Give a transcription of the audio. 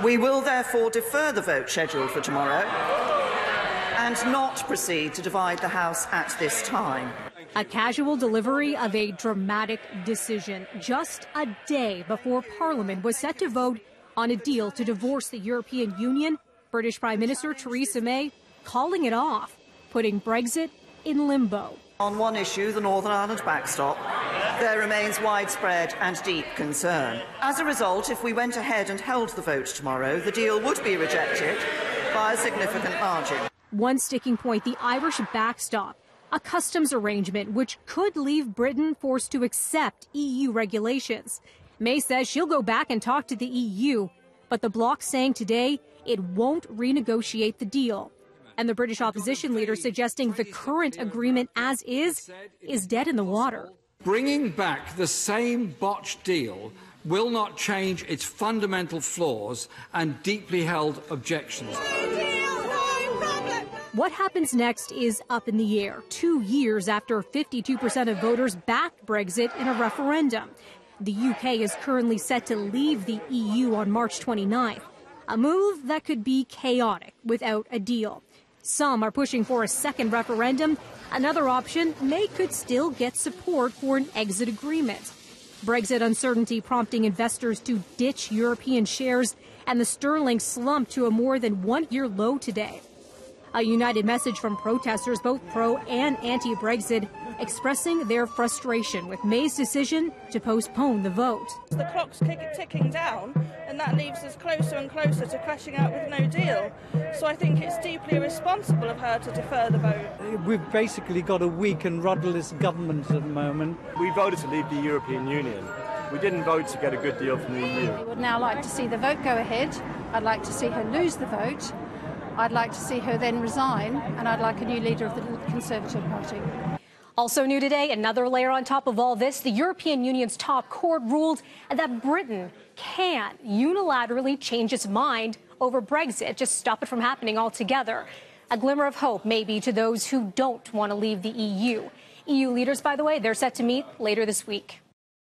We will therefore defer the vote scheduled for tomorrow and not proceed to divide the House at this time. A casual delivery of a dramatic decision just a day before Parliament was set to vote on a deal to divorce the European Union. British Prime Minister Theresa May calling it off, putting Brexit in limbo. On one issue, the Northern Ireland backstop, there remains widespread and deep concern. As a result, if we went ahead and held the vote tomorrow, the deal would be rejected by a significant margin. One sticking point, the Irish backstop, a customs arrangement which could leave Britain forced to accept EU regulations. May says she'll go back and talk to the EU, but the bloc saying today it won't renegotiate the deal. And the British opposition leader suggesting the current agreement as is dead in the water. Bringing back the same botched deal will not change its fundamental flaws and deeply held objections. What happens next is up in the air, 2 years after 52% of voters backed Brexit in a referendum. The UK is currently set to leave the EU on March 29th, a move that could be chaotic without a deal. Some are pushing for a second referendum. Another option, May could still get support for an exit agreement. Brexit uncertainty prompting investors to ditch European shares, and the sterling slumped to a more than 1 year low today. A united message from protesters, both pro and anti-Brexit, expressing their frustration with May's decision to postpone the vote. The clock's ticking down, and that leaves us closer and closer to crashing out with no deal. So I think it's deeply irresponsible of her to defer the vote. We've basically got a weak and rudderless government at the moment. We voted to leave the European Union. We didn't vote to get a good deal from the EU. I would now like to see the vote go ahead. I'd like to see her lose the vote. I'd like to see her then resign, and I'd like a new leader of the Conservative Party. Also new today, another layer on top of all this, the European Union's top court ruled that Britain can unilaterally change its mind over Brexit, just stop it from happening altogether. A glimmer of hope maybe to those who don't want to leave the EU. EU leaders, by the way, they're set to meet later this week.